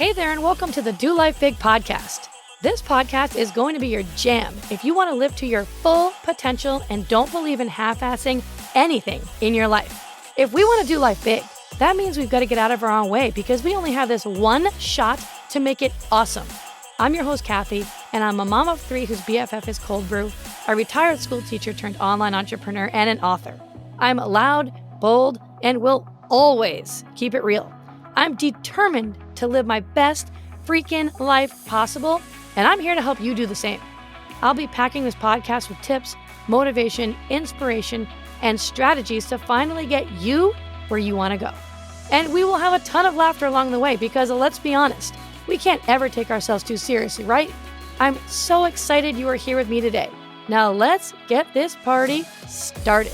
Hey there, and welcome to the Do Life Big podcast. This podcast is going to be your jam if you want to live to your full potential and don't believe in half-assing anything in your life. If we want to do life big, that means we've got to get out of our own way because we only have this one shot to make it awesome. I'm your host, Kathy, and I'm a mom of three whose BFF is cold brew, a retired school teacher turned online entrepreneur, and an author. I'm loud, bold, and will always keep it real. I'm determined to live my best freaking life possible, and I'm here to help you do the same. I'll be packing this podcast with tips, motivation, inspiration, and strategies to finally get you where you want to go. And we will have a ton of laughter along the way because, let's be honest, we can't ever take ourselves too seriously, right? I'm so excited you are here with me today. Now let's get this party started.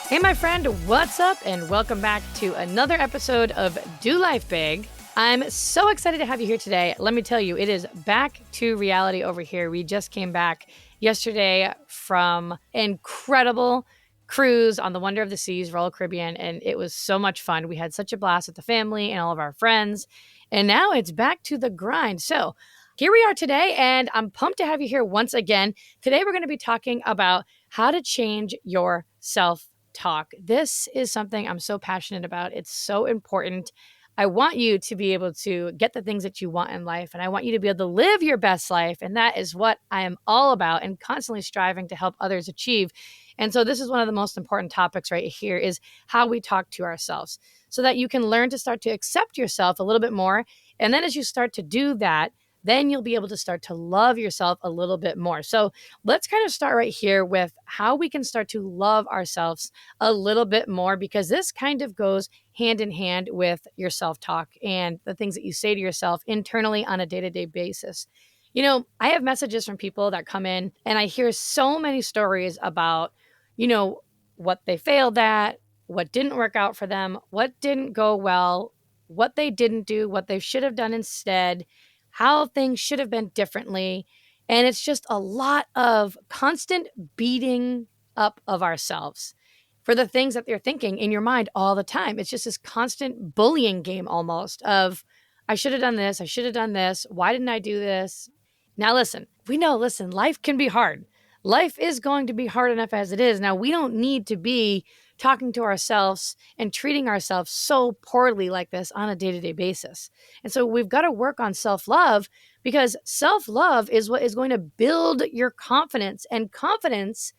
Hey, my friend, what's up? And welcome back to another episode of Do Life Big. I'm so excited to have you here today. Let me tell you, it is back to reality over here. We just came back yesterday from incredible cruise on the Wonder of the Seas, Royal Caribbean, and it was so much fun. We had such a blast with the family and all of our friends, and now it's back to the grind. So here we are today, and I'm pumped to have you here once again. Today, we're going to be talking about how to change your self-talk. This is something I'm so passionate about. It's so important. I want you to be able to get the things that you want in life, and I want you to be able to live your best life, and that is what I am all about and constantly striving to help others achieve. And so this is one of the most important topics right here is how we talk to ourselves so that you can learn to start to accept yourself a little bit more. And then as you start to do that, then you'll be able to start to love yourself a little bit more. So let's kind of start right here with how we can start to love ourselves a little bit more, because this kind of goes hand in hand with your self-talk and the things that you say to yourself internally on a day-to-day basis. You know, I have messages from people that come in and I hear so many stories about, what they failed at, what didn't work out for them, what didn't go well, what they didn't do, what they should have done instead, how things should have been differently. And it's just a lot of constant beating up of ourselves for the things that they're thinking in your mind all the time. It's just this constant bullying game almost of, I should have done this. I should have done this. Why didn't I do this? Now, listen, life can be hard. Life is going to be hard enough as it is. Now, we don't need to be talking to ourselves and treating ourselves so poorly like this on a day-to-day basis. And so we've got to work on self-love, because self-love is what is going to build your confidence, and confidence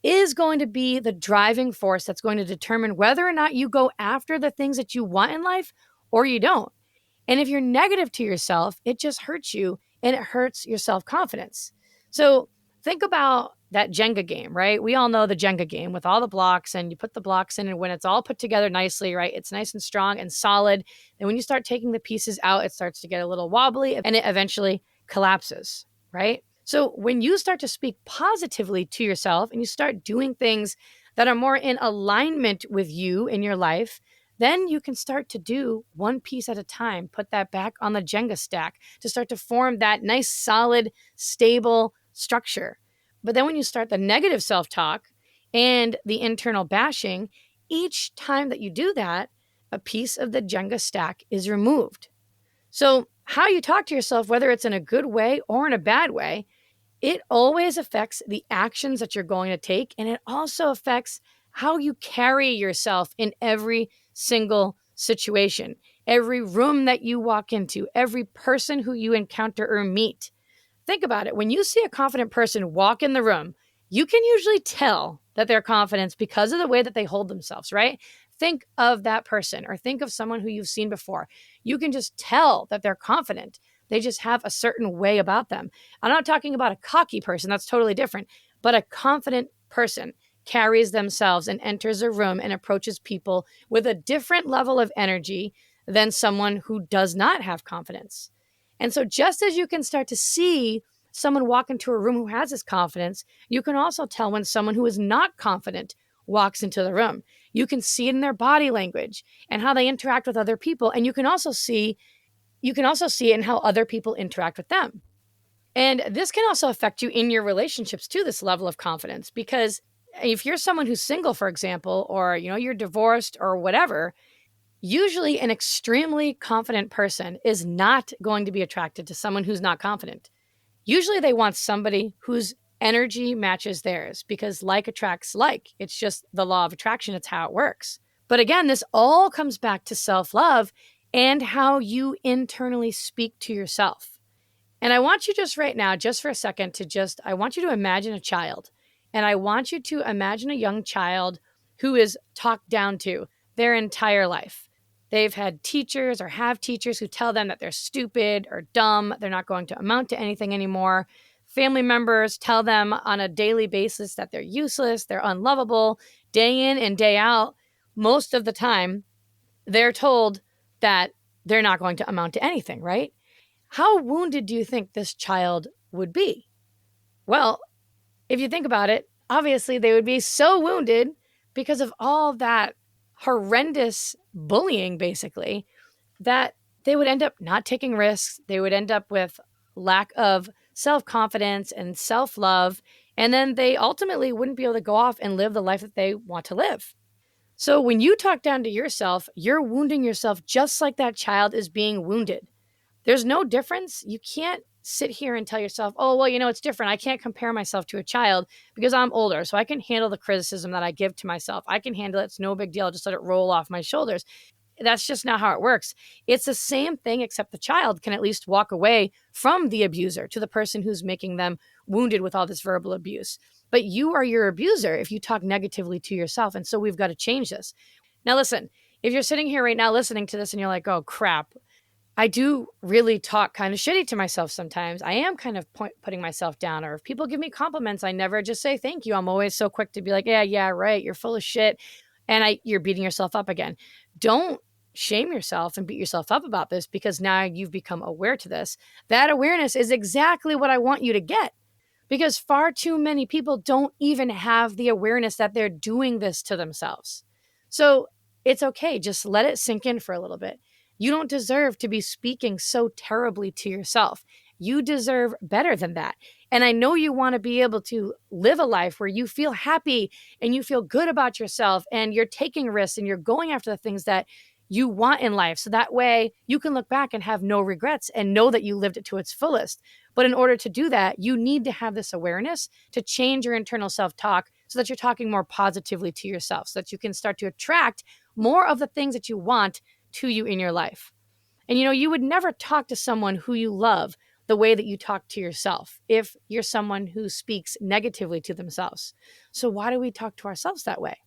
is going to be the driving force that's going to determine whether or not you go after the things that you want in life or you don't. And if you're negative to yourself, it just hurts you and it hurts your self-confidence. So think about that Jenga game, right? We all know the Jenga game with all the blocks, and you put the blocks in, and when it's all put together nicely, right, it's nice and strong and solid. And when you start taking the pieces out, it starts to get a little wobbly and it eventually collapses, right? So when you start to speak positively to yourself and you start doing things that are more in alignment with you in your life, then you can start to do one piece at a time, put that back on the Jenga stack to start to form that nice, solid, stable structure. But then when you start the negative self-talk and the internal bashing, each time that you do that, a piece of the Jenga stack is removed. So how you talk to yourself, whether it's in a good way or in a bad way, it always affects the actions that you're going to take. And it also affects how you carry yourself in every single situation, every room that you walk into, every person who you encounter or meet. Think about it. When you see a confident person walk in the room, you can usually tell that they're confident because of the way that they hold themselves, right? Think of that person or think of someone who you've seen before. You can just tell that they're confident. They just have a certain way about them. I'm not talking about a cocky person. That's totally different. But a confident person carries themselves and enters a room and approaches people with a different level of energy than someone who does not have confidence. And so just as you can start to see someone walk into a room who has this confidence, you can also tell when someone who is not confident walks into the room. You can see it in their body language and how they interact with other people. And you can also see it in how other people interact with them. And this can also affect you in your relationships too, this level of confidence, because If you're someone who's single, for example, or you're divorced or whatever, usually an extremely confident person is not going to be attracted to someone who's not confident. Usually they want somebody whose energy matches theirs because like attracts like. It's just the law of attraction. It's how it works. But again, this all comes back to self-love and how you internally speak to yourself. And I want you just right now, just for a second, I want you to imagine a child. And I want you to imagine a young child who is talked down to their entire life. They've had teachers or have teachers who tell them that they're stupid or dumb. They're not going to amount to anything anymore. Family members tell them on a daily basis that they're useless, they're unlovable. Day in and day out, most of the time, they're told that they're not going to amount to anything, right? How wounded do you think this child would be? Well, if you think about it, obviously they would be so wounded because of all that horrendous bullying, basically, that they would end up not taking risks. They would end up with lack of self-confidence and self-love. And then they ultimately wouldn't be able to go off and live the life that they want to live. So when you talk down to yourself, you're wounding yourself just like that child is being wounded. There's no difference. You can't sit here and tell yourself, oh, well, it's different. I can't compare myself to a child because I'm older, so I can handle the criticism that I give to myself. I can handle it. It's no big deal. Just let it roll off my shoulders. That's just not how it works. It's the same thing, except the child can at least walk away from the abuser to the person who's making them wounded with all this verbal abuse. But you are your abuser if you talk negatively to yourself. And so we've got to change this. Now, listen, if you're sitting here right now listening to this and you're like, oh, crap, I do really talk kind of shitty to myself sometimes. I am kind of putting myself down. Or if people give me compliments, I never just say thank you. I'm always so quick to be like, yeah, right. You're full of shit. And you're beating yourself up again. Don't shame yourself and beat yourself up about this because now you've become aware to this. That awareness is exactly what I want you to get. Because far too many people don't even have the awareness that they're doing this to themselves. So it's okay. Just let it sink in for a little bit. You don't deserve to be speaking so terribly to yourself. You deserve better than that. And I know you want to be able to live a life where you feel happy and you feel good about yourself and you're taking risks and you're going after the things that you want in life. So that way you can look back and have no regrets and know that you lived it to its fullest. But in order to do that, you need to have this awareness to change your internal self-talk so that you're talking more positively to yourself, so that you can start to attract more of the things that you want to you in your life. And you would never talk to someone who you love the way that you talk to yourself if you're someone who speaks negatively to themselves. So why do we talk to ourselves that way?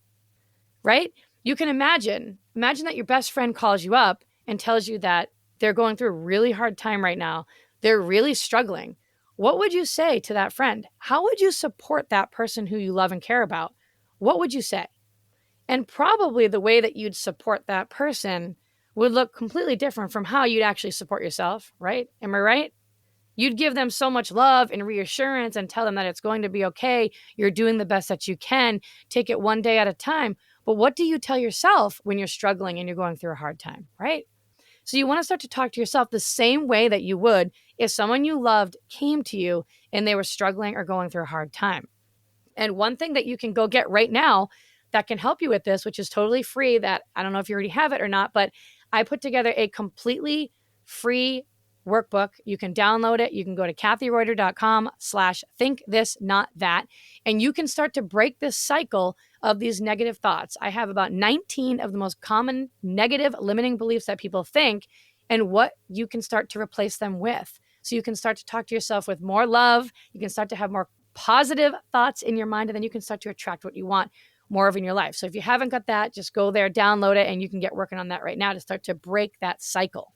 Right? You can imagine that your best friend calls you up and tells you that they're going through a really hard time right now. They're really struggling. What would you say to that friend? How would you support that person who you love and care about? What would you say? And probably the way that you'd support that person would look completely different from how you'd actually support yourself, right? Am I right? You'd give them so much love and reassurance and tell them that it's going to be okay. You're doing the best that you can. Take it one day at a time. But what do you tell yourself when you're struggling and you're going through a hard time, right? So you want to start to talk to yourself the same way that you would if someone you loved came to you and they were struggling or going through a hard time. And one thing that you can go get right now that can help you with this, which is totally free, that I don't know if you already have it or not, but I put together a completely free workbook. You can download it. You can go to kathyreuter.com/thinkthisnotthat, and you can start to break this cycle of these negative thoughts. I have about 19 of the most common negative limiting beliefs that people think and what you can start to replace them with. So you can start to talk to yourself with more love. You can start to have more positive thoughts in your mind, and then you can start to attract what you want more of in your life. So if you haven't got that, just go there, download it, and you can get working on that right now to start to break that cycle.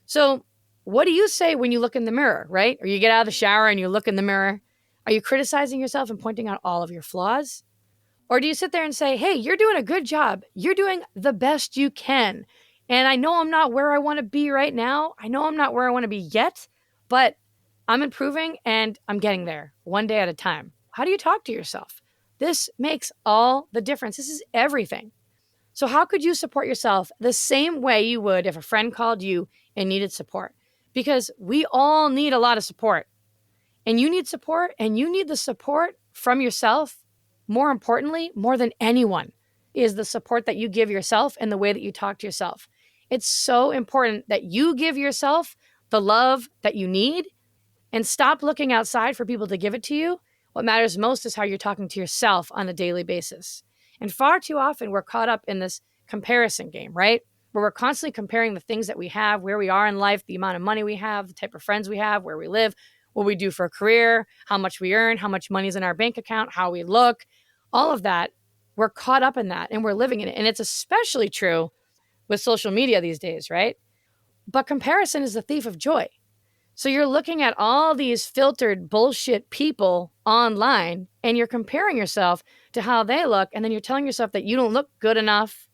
So what do you say when you look in the mirror, right? Or you get out of the shower and you look in the mirror? Are you criticizing yourself and pointing out all of your flaws? Or do you sit there and say, hey, you're doing a good job. You're doing the best you can. And I know I'm not where I want to be right now. I know I'm not where I want to be yet, but I'm improving and I'm getting there one day at a time. How do you talk to yourself? This makes all the difference. This is everything. So how could you support yourself the same way you would if a friend called you and needed support? Because we all need a lot of support. And you need support, and you need the support from yourself more importantly, more than anyone, is the support that you give yourself and the way that you talk to yourself. It's so important that you give yourself the love that you need and stop looking outside for people to give it to you. What matters most is how you're talking to yourself on a daily basis. And far too often, we're caught up in this comparison game, right? Where we're constantly comparing the things that we have, where we are in life, the amount of money we have, the type of friends we have, where we live, what we do for a career, how much we earn, how much money is in our bank account, how we look, all of that. We're caught up in that and we're living in it. And it's especially true with social media these days, right? But comparison is the thief of joy. So you're looking at all these filtered bullshit people online and you're comparing yourself to how they look. And then you're telling yourself that you don't look good enough.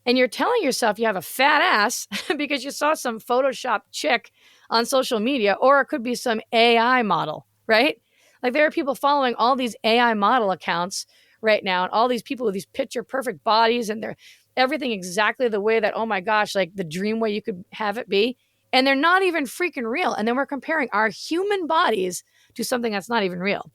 And you're telling yourself you have a fat ass because you saw some Photoshop chick on social media, or it could be some AI model, right? Like there are people following all these AI model accounts right now, and all these people with these picture perfect bodies, and they're everything exactly the way that, oh my gosh, like the dream way you could have it be. And they're not even freaking real. And then we're comparing our human bodies to something that's not even real.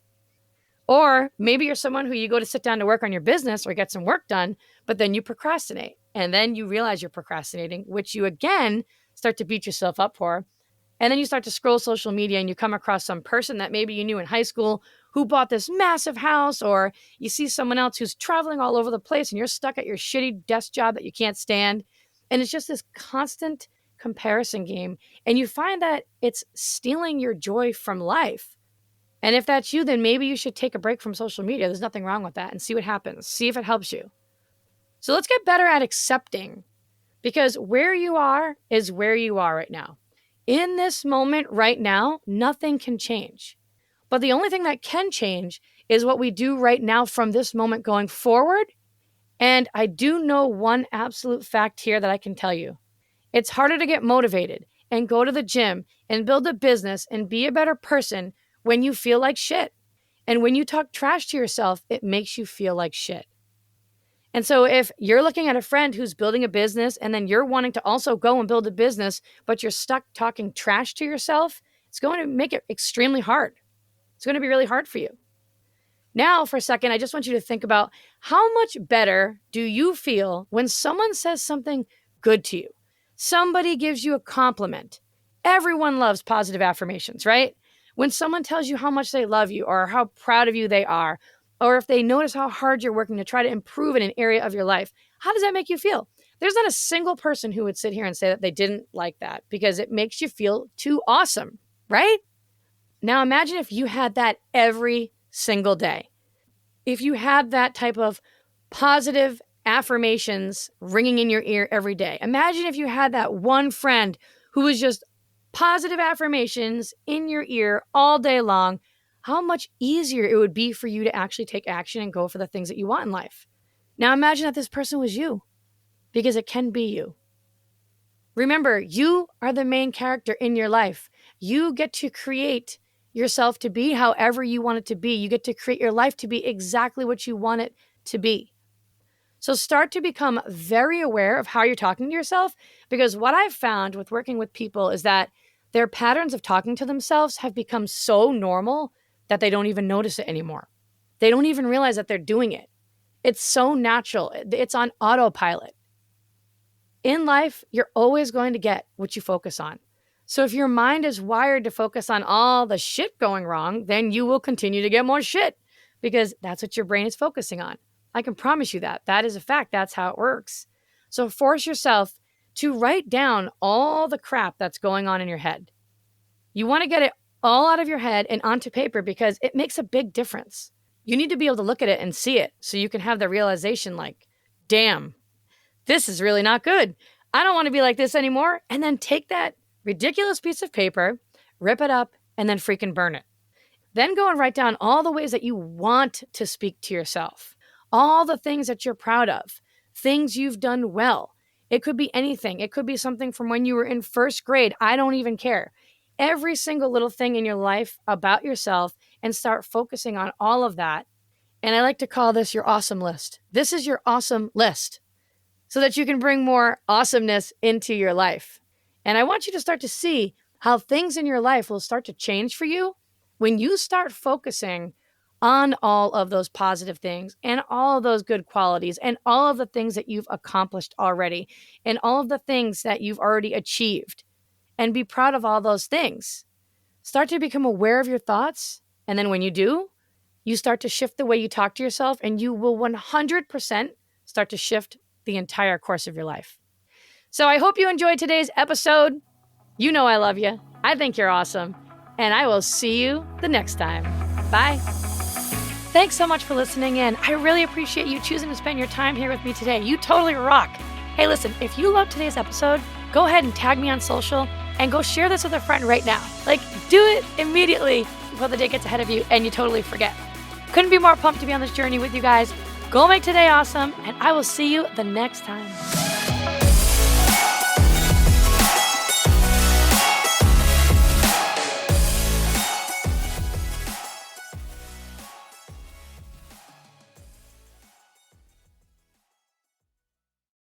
Or maybe you're someone who you go to sit down to work on your business or get some work done, but then you procrastinate. And then you realize you're procrastinating, which you again start to beat yourself up for. And then you start to scroll social media and you come across some person that maybe you knew in high school who bought this massive house, or you see someone else who's traveling all over the place and you're stuck at your shitty desk job that you can't stand. And it's just this constant comparison game. And you find that it's stealing your joy from life. And if that's you, then maybe you should take a break from social media. There's nothing wrong with that, and see what happens. See if it helps you. So let's get better at accepting, because where you are is where you are right now. In this moment right now, nothing can change. But the only thing that can change is what we do right now from this moment going forward. And I do know one absolute fact here that I can tell you. It's harder to get motivated and go to the gym and build a business and be a better person when you feel like shit. And when you talk trash to yourself, it makes you feel like shit. And so if you're looking at a friend who's building a business and then you're wanting to also go and build a business, but you're stuck talking trash to yourself, it's going to make it extremely hard. It's going to be really hard for you. Now, for a second, I just want you to think about how much better do you feel when someone says something good to you? Somebody gives you a compliment. Everyone loves positive affirmations, right? When someone tells you how much they love you or how proud of you they are, or if they notice how hard you're working to try to improve in an area of your life, how does that make you feel? There's not a single person who would sit here and say that they didn't like that, because it makes you feel too awesome, right? Now imagine if you had that every single day. If you had that type of positive affirmations ringing in your ear every day. Imagine if you had that one friend who was just positive affirmations in your ear all day long, how much easier it would be for you to actually take action and go for the things that you want in life. Now imagine that this person was you, because it can be you. Remember, you are the main character in your life. You get to create yourself to be however you want it to be. You get to create your life to be exactly what you want it to be. So start to become very aware of how you're talking to yourself, because what I've found with working with people is that their patterns of talking to themselves have become so normal that they don't even notice it anymore. They don't even realize that they're doing it. It's so natural. It's on autopilot. In life, you're always going to get what you focus on. So if your mind is wired to focus on all the shit going wrong, then you will continue to get more shit, because that's what your brain is focusing on. I can promise you that. That is a fact. That's how it works. So force yourself to write down all the crap that's going on in your head. You want to get it all out of your head and onto paper, because it makes a big difference. You need to be able to look at it and see it so you can have the realization like, damn, this is really not good. I don't want to be like this anymore. And then take that ridiculous piece of paper, rip it up, and then freaking burn it. Then go and write down all the ways that you want to speak to yourself, all the things that you're proud of, things you've done well. It could be anything. It could be something from when you were in first grade. I don't even care. Every single little thing in your life about yourself, and start focusing on all of that. And I like to call this your awesome list. This is your awesome list, so that you can bring more awesomeness into your life. And I want you to start to see how things in your life will start to change for you when you start focusing on all of those positive things and all of those good qualities and all of the things that you've accomplished already and all of the things that you've already achieved, and be proud of all those things. Start to become aware of your thoughts. And then when you do, you start to shift the way you talk to yourself, and you will 100% start to shift the entire course of your life. So I hope you enjoyed today's episode. You know I love you. I think you're awesome. And I will see you the next time. Bye. Thanks so much for listening in. I really appreciate you choosing to spend your time here with me today. You totally rock. Hey, listen, if you loved today's episode, go ahead and tag me on social and go share this with a friend right now. Like, do it immediately before the day gets ahead of you and you totally forget. Couldn't be more pumped to be on this journey with you guys. Go make today awesome, and I will see you the next time.